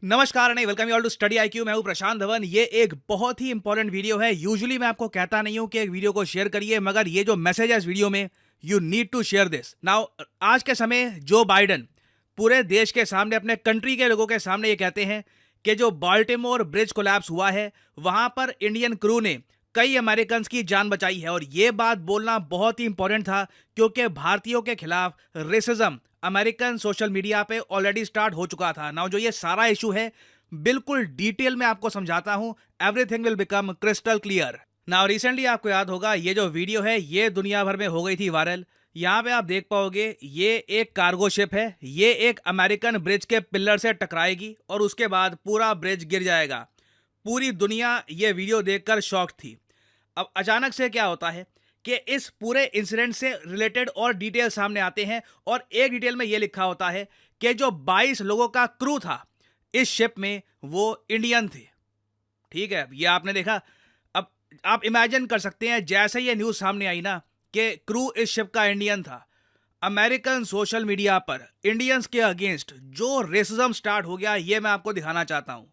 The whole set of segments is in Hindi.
नमस्कार नहीं, welcome you all to Study IQ. मैं हूं प्रशांत धवन। ये एक बहुत ही इंपॉर्टेंट वीडियो है। यूजुअली मैं आपको कहता नहीं हूं कि एक वीडियो को शेयर करिए, मगर ये जो मैसेज है इस वीडियो में, you need to share this now. आज के समय जो बाइडन पूरे देश के सामने, अपने कंट्री के लोगों के सामने ये कहते हैं कि जो बाल्टीमोर ब्रिज कोलैप्स हुआ है वहां पर इंडियन क्रू ने कई अमेरिकन की जान बचाई है। और ये बात बोलना बहुत ही इंपॉर्टेंट था क्योंकि भारतीयों के खिलाफ रेसिज्म अमेरिकन सोशल मीडिया पे ऑलरेडी स्टार्ट हो चुका था। नाउ जो ये सारा इशू है, बिल्कुल डिटेल में आपको समझाता हूं। Everything will become crystal clear. Now recently आपको याद होगा, ये जो वीडियो है ये दुनिया भर में हो गई थी वायरल। यहाँ पे आप देख पाओगे, ये एक कार्गो शिप है। ये एक अमेरिकन ब्रिज के पिलर से टकराएगी और उसके बाद पूरा ब्रिज गिर जाएगा। पूरी दुनिया ये वीडियो देखकर शॉक थी। अब अचानक से क्या होता है कि इस पूरे इंसिडेंट से रिलेटेड और डिटेल सामने आते हैं, और एक डिटेल में ये लिखा होता है कि जो 22 लोगों का क्रू था इस शिप में वो इंडियन थे। ठीक है, ये आपने देखा। अब आप इमेजिन कर सकते हैं, जैसे ये न्यूज़ सामने आई ना कि क्रू इस शिप का इंडियन था, अमेरिकन सोशल मीडिया पर इंडियंस के अगेंस्ट जो रेसिज्म स्टार्ट हो गया, ये मैं आपको दिखाना चाहता हूं।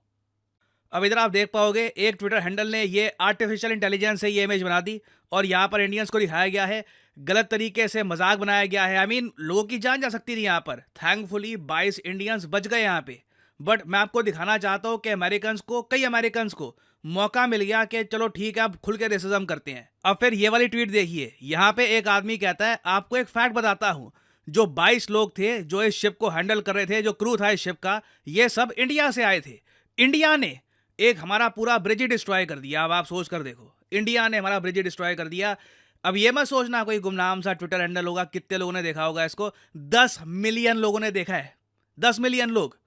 अब इधर आप देख पाओगे, एक ट्विटर हैंडल ने ये आर्टिफिशियल इंटेलिजेंस से ये इमेज बना दी और यहाँ पर इंडियंस को दिखाया गया है। गलत तरीके से मजाक बनाया गया है। आई मीन, लोगों की जान जा सकती थी यहाँ पर। थैंकफुली 22 इंडियंस बच गए यहाँ पे। बट मैं आपको दिखाना चाहता हूँ कि अमेरिकन को, कई अमेरिकन को मौका मिल गया कि चलो ठीक है, अब खुल के रेसिज्म करते हैं। अब फिर ये वाली ट्वीट देखिए। यहाँ पे एक आदमी कहता है, आपको एक फैक्ट बताता हूँ, जो 22 लोग थे जो इस शिप को हैंडल कर रहे थे, जो क्रू था इस शिप का, ये सब इंडिया से आए थे। इंडिया ने एक हमारा पूरा ब्रिज डिस्ट्रॉय कर दिया। अब आप सोच कर देखो, इंडिया ने हमारा ब्रिज डिस्ट्रॉय कर दिया। अब ये मत सोचना कोई गुमनाम सा ट्विटर हैंडल होगा। कितने लोगों ने देखा होगा इसको? 10 मिलियन लोगों ने देखा है। 10 मिलियन लोग।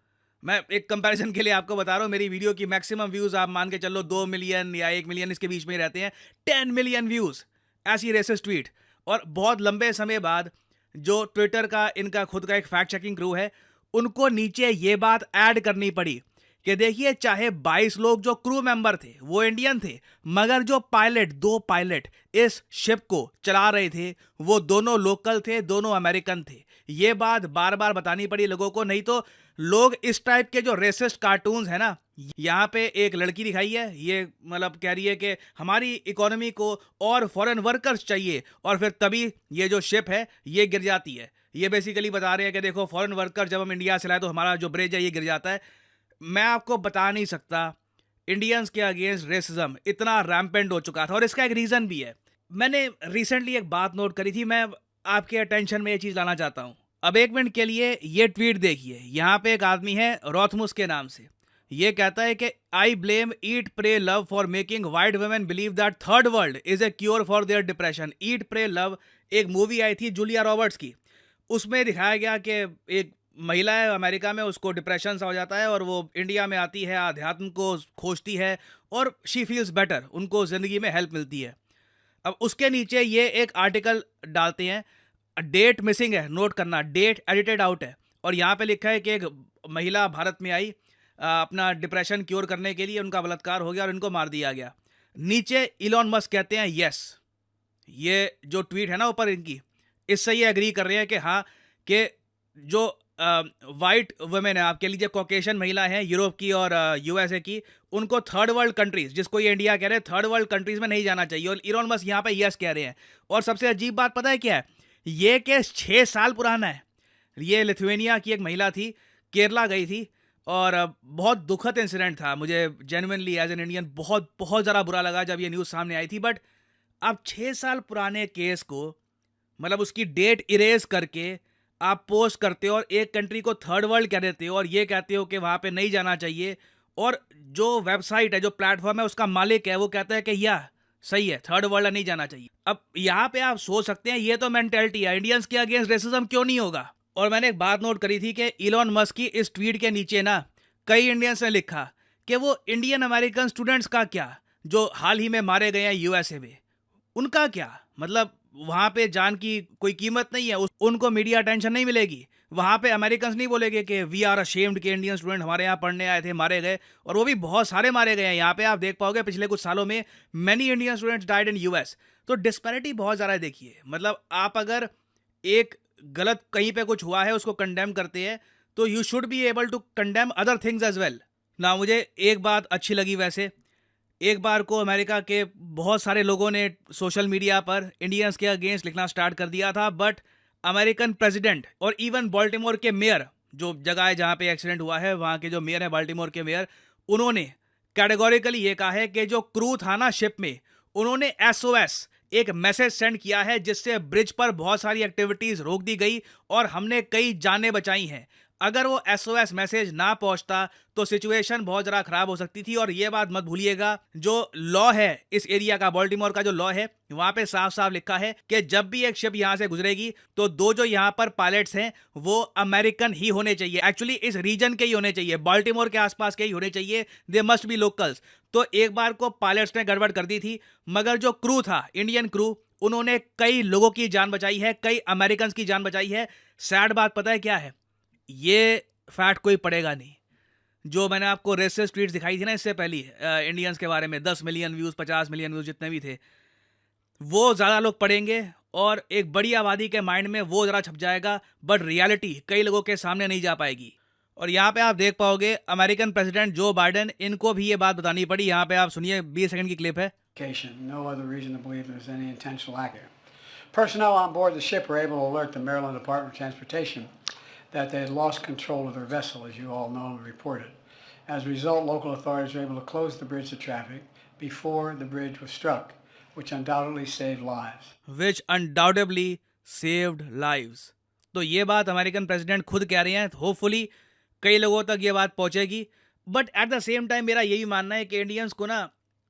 मैं एक कंपैरिजन के लिए आपको बता रहा हूं, मेरी वीडियो की मैक्सिमम व्यूज आप मान के चलो 2 मिलियन या 1 मिलियन, इसके बीच में ही रहते हैं। 10 मिलियन व्यूज, ऐसी रेसिस्ट ट्वीट। और बहुत लंबे समय बाद जो ट्विटर का, इनका खुद का एक फैक्ट चेकिंग क्रू है, उनको नीचे ये बात ऐड करनी पड़ी कि देखिए, चाहे 22 लोग जो क्रू मेंबर थे वो इंडियन थे, मगर जो पायलट, 2 पायलट इस शिप को चला रहे थे, वो दोनों लोकल थे, दोनों अमेरिकन थे। ये बात बार बार बतानी पड़ी लोगों को, नहीं तो लोग इस टाइप के जो रेसिस्ट कार्टून्स है ना। यहाँ पे एक लड़की दिखाई है, ये मतलब कह रही है कि हमारी इकोनॉमी को और फॉरेन वर्कर्स चाहिए, और फिर तभी ये जो शिप है ये गिर जाती है। ये बेसिकली बता रहे हैं कि देखो, फॉरेन वर्कर जब हम इंडिया से लाए तो हमारा जो ब्रिज है ये गिर जाता है। मैं आपको बता नहीं सकता, इंडियंस के अगेंस्ट रेसिज्म इतना रैम्पेंट हो चुका था, और इसका एक रीजन भी है। मैंने रिसेंटली एक बात नोट करी थी, मैं आपके अटेंशन में ये चीज लाना चाहता हूं। अब एक मिनट के लिए ये ट्वीट देखिए। यहां पे एक आदमी है रोथमुस के नाम से। ये कहता है कि I blame Eat Pray Love for making white women believe that third world is a cure for their depression. Eat Pray Love एक मूवी आई थी जूलिया रॉबर्ट्स की। उसमें दिखाया गया कि एक महिला है अमेरिका में, उसको डिप्रेशन सा हो जाता है और वो इंडिया में आती है, आध्यात्म को खोजती है और शी फील्स बेटर, उनको ज़िंदगी में हेल्प मिलती है। अब उसके नीचे ये एक आर्टिकल डालते हैं, डेट मिसिंग है, नोट करना, डेट एडिटेड आउट है। और यहाँ पे लिखा है कि एक महिला भारत में आई अपना डिप्रेशन क्योर करने के लिए, उनका बलात्कार हो गया और इनको मार दिया गया। नीचे इलॉन मस्क कहते हैं यस। ये जो ट्वीट है ना ऊपर इनकी, इससे ये एग्री कर रहे हैं कि हाँ, कि जो वाइट वुमेन है, आपके लीजिए कॉकेशियन महिला है यूरोप की और यूएसए की, उनको थर्ड वर्ल्ड कंट्रीज, जिसको ये इंडिया कह रहे हैं, थर्ड वर्ल्ड कंट्रीज में नहीं जाना चाहिए। और इलॉन मस्क यहाँ पे यस कह रहे हैं। और सबसे अजीब बात पता है क्या है? ये केस 6 साल पुराना है। ये लिथुएनिया की एक महिला थी, केरला गई थी, और बहुत दुखद इंसिडेंट था। मुझे जेन्युइनली एज एन इंडियन बहुत बहुत ज़्यादा बुरा लगा जब ये न्यूज़ सामने आई थी। बट अब 6 साल पुराने केस को, मतलब उसकी डेट इरेज करके आप पोस्ट करते हो और एक कंट्री को थर्ड वर्ल्ड कह देते हो, और ये कहते हो कि वहाँ पे नहीं जाना चाहिए। और जो वेबसाइट है, जो प्लेटफॉर्म है, उसका मालिक है, वो कहता है कि यह सही है, थर्ड वर्ल्ड नहीं जाना चाहिए। अब यहाँ पे आप सोच सकते हैं, ये तो मेंटेलिटी है, इंडियंस के अगेंस्ट रेसिज्म क्यों नहीं होगा। और मैंने एक बात नोट करी थी कि इलॉन मस्क की इस ट्वीट के नीचे ना कई इंडियंस ने लिखा कि वो इंडियन अमेरिकन स्टूडेंट्स का क्या, जो हाल ही में मारे गए हैं यूएसए में, उनका क्या? मतलब वहां पे जान की कोई कीमत नहीं है, उनको मीडिया अटेंशन नहीं मिलेगी। वहां पे अमेरिकन नहीं बोलेंगे कि वी आर अशेम्ड के इंडियन स्टूडेंट हमारे यहाँ पढ़ने आए थे, मारे गए। और वो भी बहुत सारे मारे गए हैं। यहाँ पे आप देख पाओगे पिछले कुछ सालों में many Indian students died in US. तो डिस्पैरिटी बहुत ज़्यादा है। देखिए, मतलब आप अगर एक गलत कहीं पे कुछ हुआ है उसको कंडेम करते हैं, तो you should be able to condemn other things as well. ना मुझे एक बात अच्छी लगी वैसे, एक बार को अमेरिका के बहुत सारे लोगों ने सोशल मीडिया पर इंडियंस के अगेंस्ट लिखना स्टार्ट कर दिया था, बट अमेरिकन प्रेसिडेंट और इवन बाल्टीमोर के मेयर, जो जगह है जहाँ पे एक्सीडेंट हुआ है वहाँ के जो मेयर है बाल्टीमोर के मेयर, उन्होंने कैटेगोरिकली ये कहा है कि जो क्रू था ना शिप में, उन्होंने एसओएस एक मैसेज सेंड किया है जिससे ब्रिज पर बहुत सारी एक्टिविटीज रोक दी गई और हमने कई जानें बचाई हैं। अगर वो एसओएस मैसेज ना पहुंचता तो सिचुएशन बहुत ज़रा खराब हो सकती थी। और ये बात मत भूलिएगा, जो लॉ है इस एरिया का, बाल्टीमोर का जो लॉ है, वहां पे साफ साफ लिखा है कि जब भी एक शिप यहां से गुजरेगी तो दो जो यहां पर पायलट्स हैं वो अमेरिकन ही होने चाहिए, एक्चुअली इस रीजन के ही होने चाहिए, बाल्टीमोर के आसपास के ही होने चाहिए, दे मस्ट बी लोकल्स। तो एक बार को पायलट्स ने गड़बड़ कर दी थी, मगर जो क्रू था, इंडियन क्रू, उन्होंने कई लोगों की जान बचाई है, कई अमेरिकन की जान बचाई है। सैड बात पता है क्या है? ये फैक्ट कोई पड़ेगा नहीं। जो मैंने आपको रेसिस्ट ट्वीट्स दिखाई थी ना इससे पहले इंडियंस के बारे में, 10 मिलियन व्यूज़, 50 मिलियन व्यूज़, जितने भी थे, वो ज़्यादा लोग पढ़ेंगे और एक बड़ी आबादी के माइंड में वो ज़रा छप जाएगा, बट रियलिटी कई लोगों के सामने नहीं जा पाएगी। और यहाँ पे आप देख पाओगे अमेरिकन प्रेसिडेंट जो बाइडेन, इनको भी ये बात बतानी पड़ी। यहाँ पे आप सुनिए, 20 सेकंड की क्लिप है। No other reason to believe there's any intentional act here. Personnel on board the ship were able to alert the Maryland Department of Transportation that they had lost control of their vessel, as you all know and reported. As a result, local authorities were able to close the bridge to traffic before the bridge was struck, which undoubtedly saved lives. Which undoubtedly saved lives. तो ये बात अमेरिकन प्रेसिडेंट खुद कह रहे हैं। होपफुली कई लोगों तक ये बात पहुंचेगी, but at the same time मेरा यही मानना है कि इंडियंस को ना,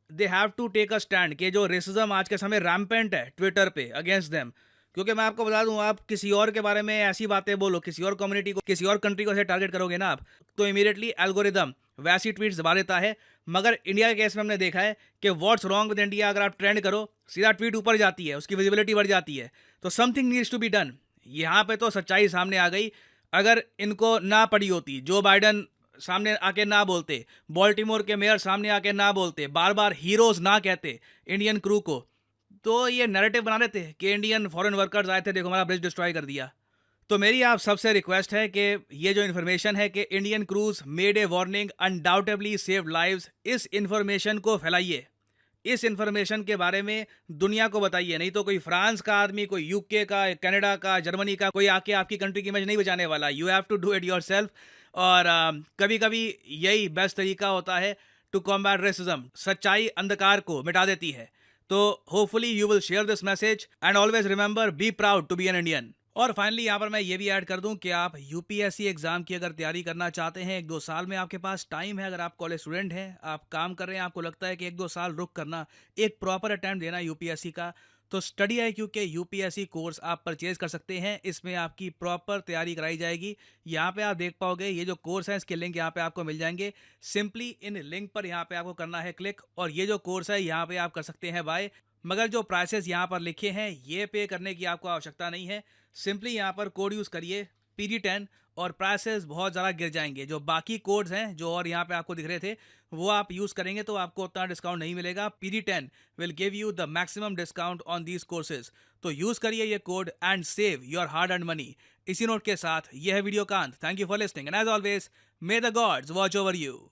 they have to take a stand कि जो रेसिज्म आज के समय रैम्पेंट है ट्विटर पे अगेंस्ट देम। क्योंकि मैं आपको बता दूं, आप किसी और के बारे में ऐसी बातें बोलो, किसी और कम्युनिटी को, किसी और कंट्री को ऐसे टारगेट करोगे ना आप, तो इमीडिएटली एल्गोरिदम वैसी ट्वीट्स दबा देता है। मगर इंडिया के केस में हमने देखा है कि व्हाट्स रॉन्ग विद इंडिया अगर आप ट्रेंड करो, सीधा ट्वीट ऊपर जाती है, उसकी विजिबिलिटी बढ़ जाती है। तो something needs to be done. यहाँ पे तो सच्चाई सामने आ गई। अगर इनको ना पड़ी होती, जो बाइडन सामने आके ना बोलते, बाल्टीमोर के मेयर सामने आके ना बोलते, बार बार हीरोज ना कहते इंडियन क्रू को, तो ये नैरेटिव बना देते कि इंडियन फॉरेन वर्कर्स आए थे, देखो हमारा ब्रिज डिस्ट्रॉय कर दिया। तो मेरी आप सबसे रिक्वेस्ट है कि ये जो इन्फॉर्मेशन है कि Indian cruise made a warning, undoubtedly saved lives, इस इन्फॉर्मेशन को फैलाइए, इस इन्फॉर्मेशन के बारे में दुनिया को बताइए। नहीं तो कोई फ्रांस का आदमी, कोई यूके का, कनाडा का, जर्मनी का कोई आके आपकी कंट्री की इमेज नहीं बचाने वाला। You have to do it yourself. और कभी कभी यही बेस्ट तरीका होता है टू कॉम्बैट रेसिज्म। सच्चाई अंधकार को मिटा देती है। तो hopefully you will share this message and always remember, be proud to be an Indian. और फाइनली यहाँ पर मैं ये भी ऐड कर दूं कि आप यूपीएससी एग्जाम की अगर तैयारी करना चाहते हैं, 1-2 साल में आपके पास टाइम है, अगर आप कॉलेज स्टूडेंट हैं, आप काम कर रहे हैं, आपको लगता है कि 1-2 साल रुक करना, एक प्रॉपर अटेम्प्ट देना यूपीएससी का, तो स्टडी IQ के यूपीएससी कोर्स आप परचेज कर सकते हैं। इसमें आपकी प्रॉपर तैयारी कराई जाएगी। यहाँ पे आप देख पाओगे ये जो कोर्स है, इसके लिंक यहाँ पे आपको मिल जाएंगे। सिंपली इन लिंक पर यहाँ पे आपको करना है क्लिक, और ये जो कोर्स है यहाँ पे आप कर सकते हैं बाय। मगर जो प्राइसेस यहाँ पर लिखे हैं ये पे करने की आपको आवश्यकता नहीं है। सिंपली यहाँ पर कोड यूज़ करिए PD10 और प्राइसेस बहुत ज़्यादा गिर जाएंगे। जो बाकी कोड्स हैं जो और यहाँ पे आपको दिख रहे थे, वो आप यूज़ करेंगे तो आपको उतना डिस्काउंट नहीं मिलेगा। PD10 will give you the maximum discount on these courses. तो यूज़ करिए ये code and save your hard earned money. इसी नोट के साथ यह है वीडियो का अंत। Thank you for listening and as always, may the gods watch over you.